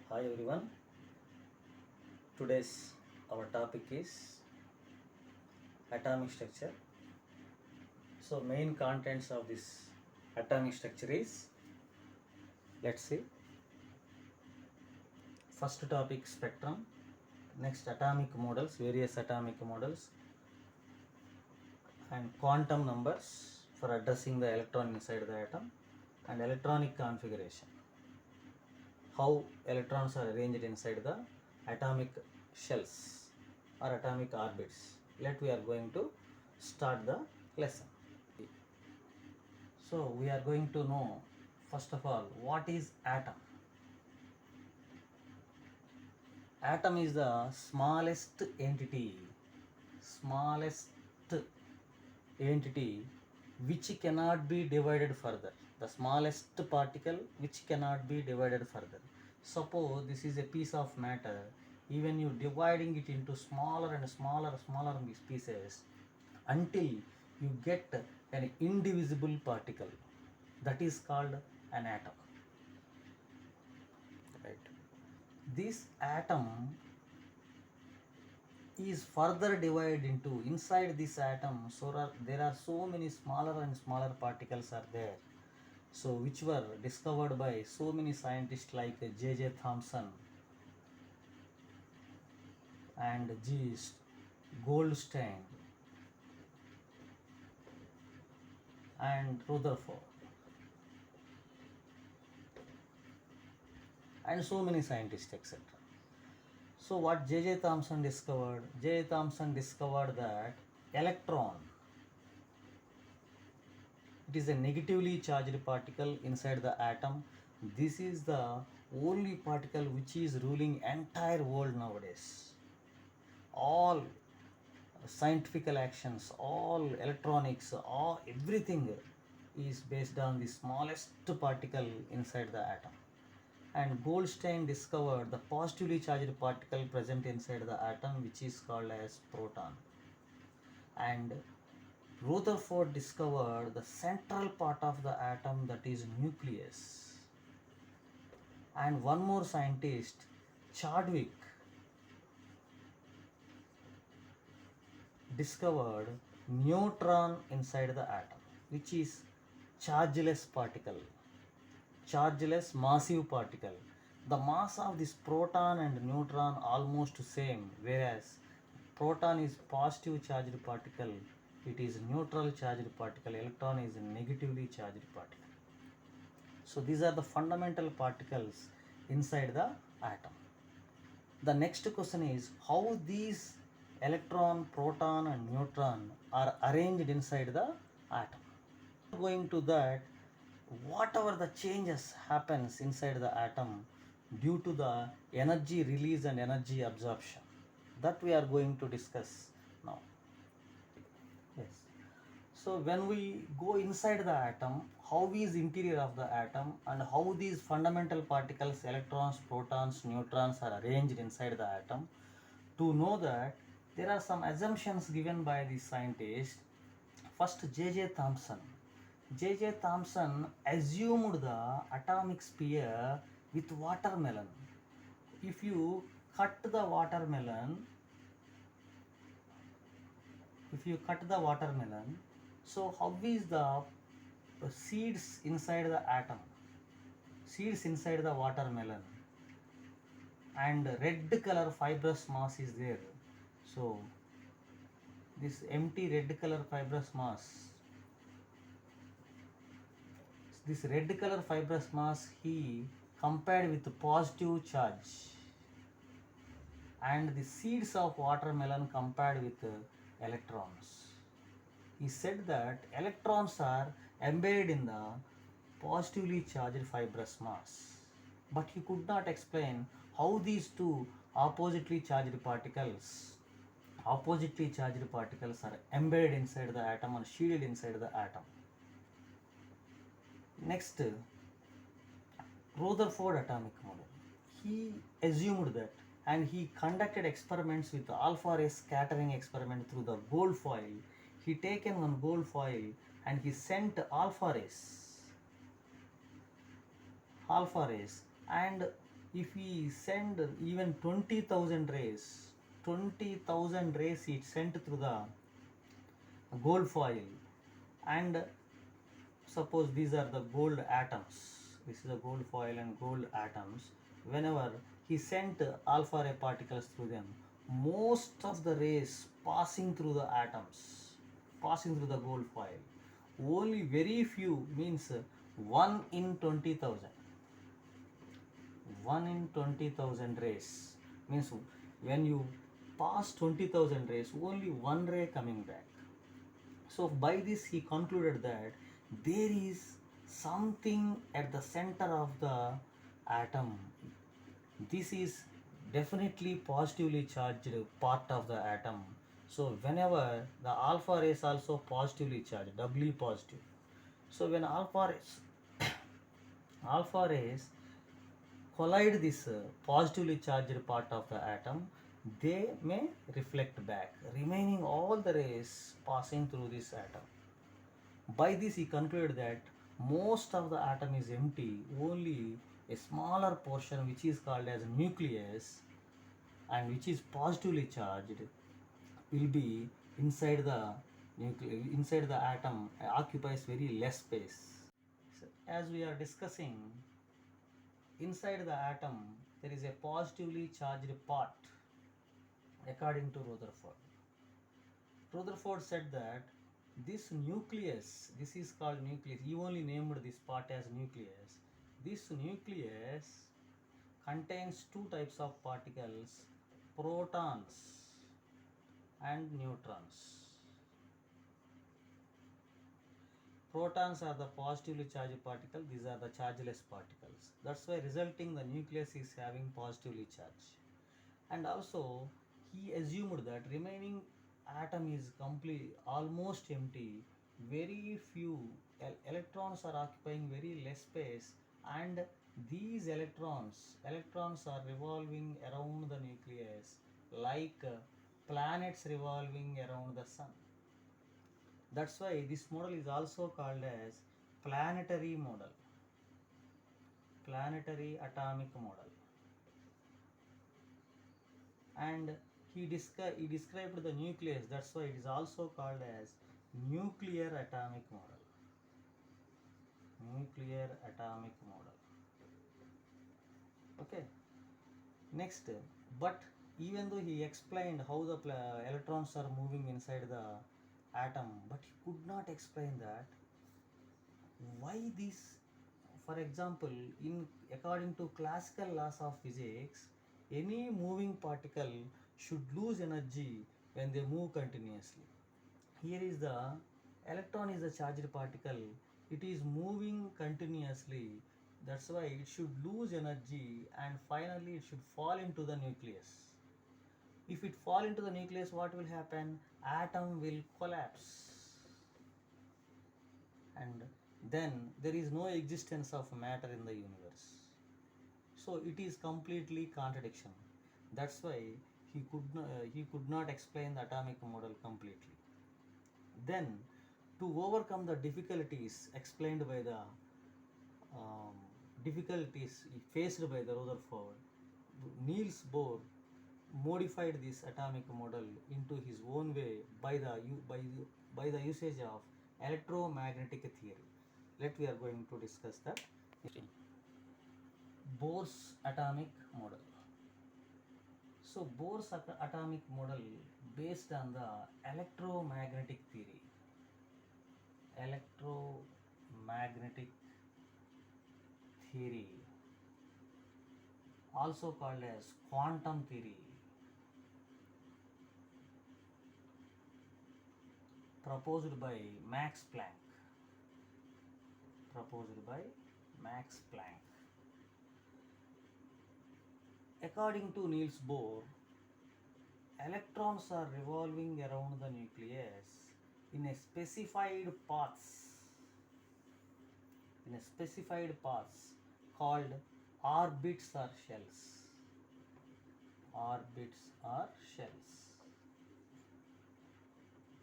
Hi everyone. Today's our topic is atomic structure. So main contents of this atomic structure is, let's see, first topic spectrum, next atomic models, various atomic models, and quantum numbers for addressing the electron inside the atom, and electronic configuration, how electrons are arranged inside the atomic shells or atomic orbits. We are going to start the lesson. So we are going to know first of all what is atom. Atom is the smallest entity which cannot be divided further. The smallest particle which cannot be divided further. Suppose this is a piece of matter, even you dividing it into smaller and smaller pieces until you get an indivisible particle, that is called an atom, right? This atom is further divided into, inside this atom there are so many smaller and smaller particles are there, so which were discovered by so many scientists like J.J. Thompson and G. Goldstein and Rutherford and so many scientists, etc. So what J.J. Thompson discovered? J.J. Thompson discovered that electron, it is a negatively charged particle inside the atom. This is the only particle which is ruling entire world nowadays. All scientific actions, all electronics, all everything is based on the smallest particle inside the atom. And Goldstein discovered the positively charged particle present inside the atom, which is called as proton. And Rutherford discovered the central part of the atom, that is nucleus. And one more scientist, Chadwick, discovered neutron inside the atom, which is chargeless particle, chargeless massive particle. The mass of this proton and neutron almost same, whereas proton is positive charged particle, it is neutral charged particle, electron is negatively charged particle. So these are the fundamental particles inside the atom. The next question is how these electron, proton and neutron are arranged inside the atom. Going to that, whatever the changes happens inside the atom due to the energy release and energy absorption, that we are going to discuss now. Yes. So when we go inside the atom, how is interior of the atom and how these fundamental particles, electrons, protons, neutrons are arranged inside the atom, to know that there are some assumptions given by the scientist. First, J.J. Thompson. J.J. Thompson assumed the atomic sphere with watermelon. If you cut the watermelon, so how is the seeds inside the atom, seeds inside the watermelon, and red color fibrous mass is there. So this empty red color fibrous mass, this red color fibrous mass he compared with positive charge, and the seeds of watermelon compared with electrons. He said that electrons are embedded in the positively charged fibrous mass, but he could not explain how these two oppositely charged particles are embedded inside the atom and shielded inside the atom. Next, Rutherford atomic model. He assumed that, and he conducted experiments with alpha ray scattering experiment through the gold foil. He taken one gold foil and he sent alpha rays, and If we send even 20,000 rays, 20,000 rays it sent through the gold foil, and suppose these are the gold atoms, this is a gold foil and gold atoms. Whenever he sent alpha ray particles through them, most of the rays passing through the atoms, passing through the gold foil, only very few, means 1 in 20,000, 1 in 20,000 rays, means when you pass 20,000 rays, only one ray coming back. So by this he concluded that there is something at the center of the atom. This is definitely positively charged part of the atom. So whenever the alpha rays also positively charged, doubly positive. So when alpha rays collide this positively charged part of the atom, they may reflect back, remaining all the rays passing through this atom. By this he concluded that most of the atom is empty, only a smaller portion which is called as nucleus and which is positively charged will be inside the inside the atom, occupies very less space. So, as we are discussing, inside the atom there is a positively charged part according to Rutherford. Rutherford said that this nucleus, this is called nucleus, he only named this part as nucleus. This nucleus contains two types of particles, protons and neutrons. Protons are the positively charged particle, these are the chargeless particles. That's why resulting the nucleus is having positively charged. And also he assumed that remaining atom is complete, almost empty, very few electrons are occupying very less space, and these electrons are revolving around the nucleus like planets revolving around the sun. That's why this model is also called as planetary model, planetary atomic model. And he described the nucleus, that's why it is also called as nuclear atomic model, nuclear atomic model. Okay, next, but even though he explained how the electrons are moving inside the atom, but he could not explain that why this. For example, in according to classical laws of physics, any moving particle should lose energy when they move continuously. Here is the electron is a charged particle, it is moving continuously, that's why it should lose energy and finally it should fall into the nucleus. If it fall into the nucleus, what will happen? Atom will collapse, and then there is no existence of matter in the universe. So it is completely contradiction. That's why he could not explain the atomic model completely. Then, to overcome the difficulties explained by the difficulties faced by the Rutherford, Niels Bohr modified this atomic model into his own way by the usage of electromagnetic theory. Let we are going to discuss that. Bohr's atomic model. So Bohr's atomic model based on the electromagnetic theory. Electromagnetic theory, also called as quantum theory, proposed by Max Planck. Proposed by Max Planck. According to Niels Bohr, electrons are revolving around the nucleus in a specified paths called orbits or shells. Orbits or shells.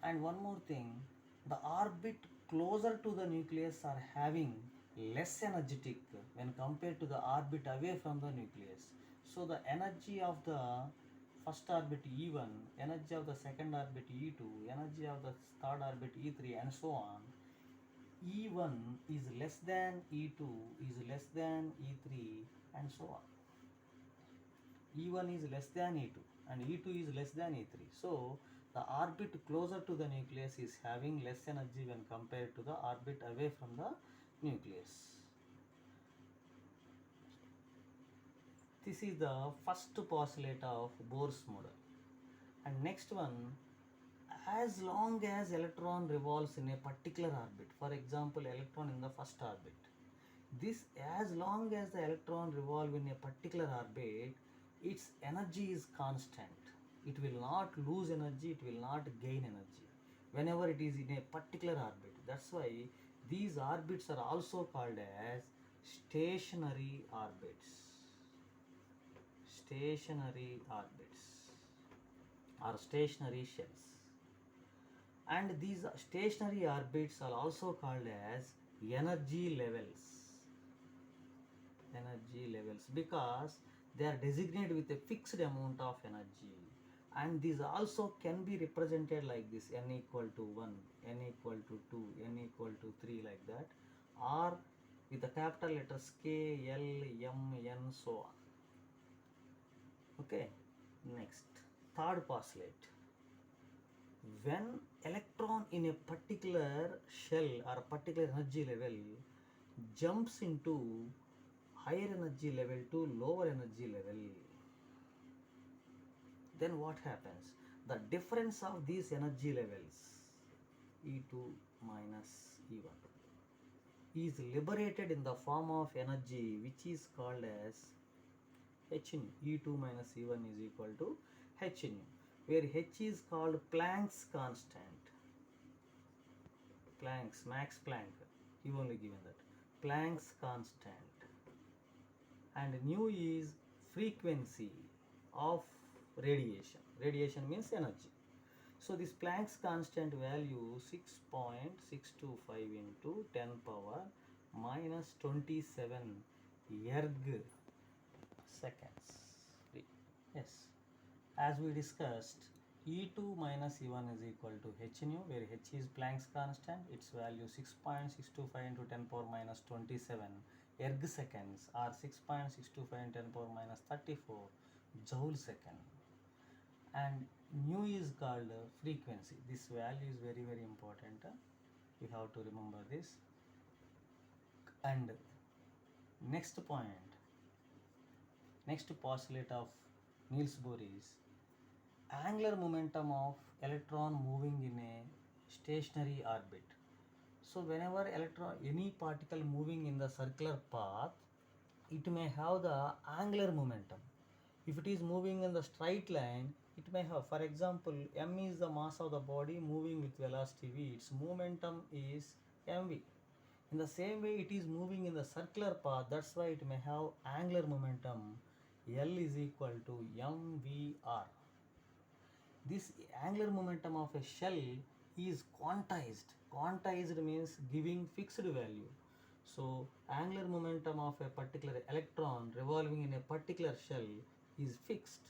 And one more thing, the orbit closer to the nucleus are having less energetic when compared to the orbit away from the nucleus. So the energy of the first orbit E1, energy of the second orbit E2, energy of the third orbit E3, and so on. E1 is less than E2, is less than E3, and so on. E1 is less than E2 and E2 is less than E3. So the orbit closer to the nucleus is having less energy when compared to the orbit away from the nucleus. This is the first postulate of Bohr's model. And next one, as long as electron revolves in a particular orbit, for example electron in the first orbit, this as long as the electron revolve in a particular orbit, its energy is constant. It will not lose energy, it will not gain energy whenever it is in a particular orbit. That's why these orbits are also called as stationary orbits. Stationary orbits or stationary shells. And these stationary orbits are also called as energy levels. Energy levels, because they are designated with a fixed amount of energy, and these also can be represented like this: n equal to 1, n equal to 2, n equal to 3, like that, or with the capital letters K, L, M, N, so on. Okay, next, third postulate. When electron in a particular shell or particular energy level jumps into higher energy level to lower energy level, then what happens? The difference of these energy levels, E2 minus E1, is liberated in the form of energy which is called as h nu. E2 minus E1 is equal to h nu, where h is called Planck's constant. Planck's, Max Planck, you only given that. Planck's constant. And nu is frequency of radiation. Radiation means energy. So this Planck's constant value 6.625 into 10 power minus 27 erg seconds. Yes, as we discussed, E2 minus E1 is equal to h nu, where h is Planck's constant. Its value 6.625 into 10 power minus 27 erg seconds, or 6.625 into 10 power minus 34 joule second. And nu is called frequency. This value is very, very important. You have to remember this. And next point, next postulate of Niels Bohr is angular momentum of electron moving in a stationary orbit. So whenever any particle moving in the circular path, it may have the angular momentum. If it is moving in the straight line, it may have, for example, m is the mass of the body moving with velocity v, its momentum is mv. In the same way, it is moving in the circular path, that's why it may have angular momentum L is equal to mvr. This angular momentum of a shell is quantized. Quantized means giving fixed value. So angular momentum of a particular electron revolving in a particular shell is fixed.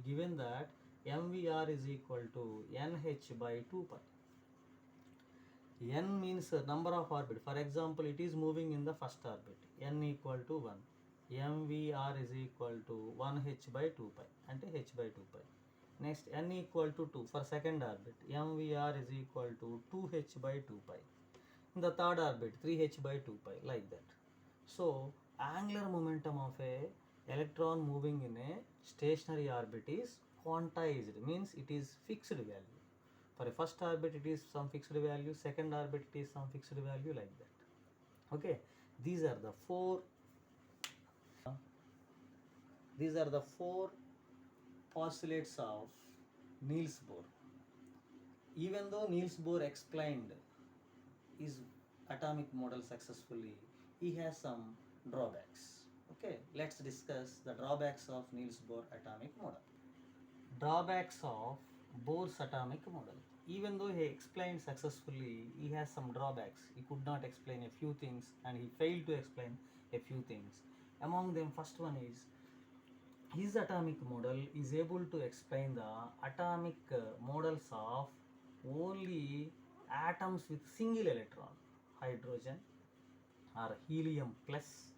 Given that mvr is equal to nh by 2 pi. N means number of orbit. For example, it is moving in the first orbit. N equal to 1. mvr is equal to 1h by 2 pi and h by 2 pi. Next, n equal to 2 for second orbit. mvr is equal to 2h by 2 pi. In the third orbit, 3h by 2 pi, like that. So angular momentum of a electron moving in a stationary orbit is quantized, means it is fixed value. For a first orbit it is some fixed value, second orbit it is some fixed value, like that. Okay, these are the four postulates of Niels Bohr. Even though Niels Bohr explained his atomic model successfully, he has some drawbacks. Okay, let's discuss the drawbacks of Niels Bohr atomic model. Drawbacks of Bohr's atomic model. even though he explained successfully, he has some drawbacks. He could not explain a few things and he failed to explain a few things. Among them, first one is his atomic model is able to explain the atomic models of only atoms with single electron, hydrogen or helium plus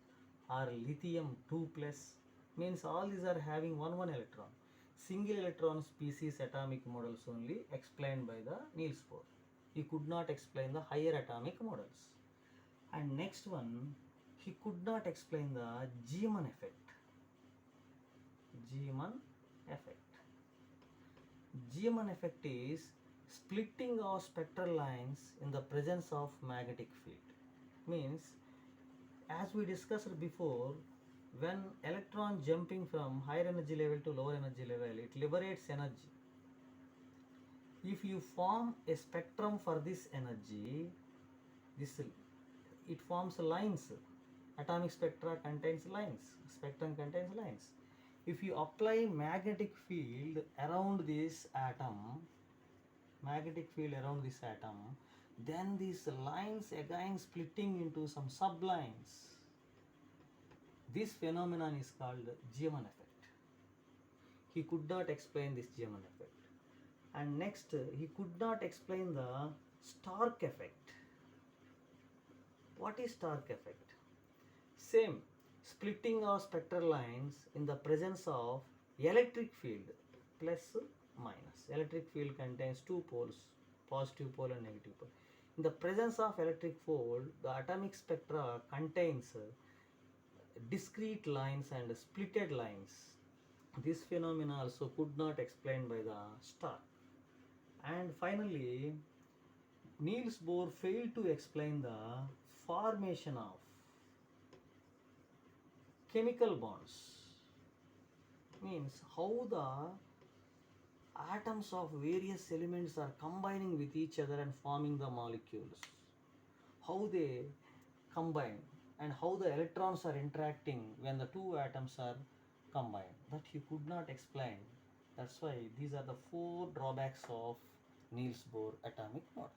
or lithium 2 plus, means all these are having one electron. Single electron species atomic models only explained by the Niels Bohr. He could not explain the higher atomic models. And next one, he could not explain the Zeeman effect. Zeeman effect. Zeeman effect is splitting of spectral lines in the presence of magnetic field. Means, as we discussed before, when electron jumping from higher energy level to lower energy level, it liberates energy. If you form a spectrum for this energy, it forms lines. Atomic spectra contains lines. Spectrum contains lines. If you apply magnetic field around this atom, then these lines again splitting into some sublines. This phenomenon is called Zeeman effect. He could not explain this Zeeman effect. And next, he could not explain the Stark effect. What is Stark effect? Same, splitting of spectral lines in the presence of electric field, plus minus. Electric field contains two poles, positive pole and negative pole. In the presence of electric field, the atomic spectra contains discrete lines and splitted lines. This phenomena also could not explained by the Stark. And finally, Niels Bohr failed to explain the formation of chemical bonds. Means how the atoms of various elements are combining with each other and forming the molecules. How they combine and how the electrons are interacting when the two atoms are combined. That he could not explain. That's why these are the 4 drawbacks of Niels Bohr atomic model.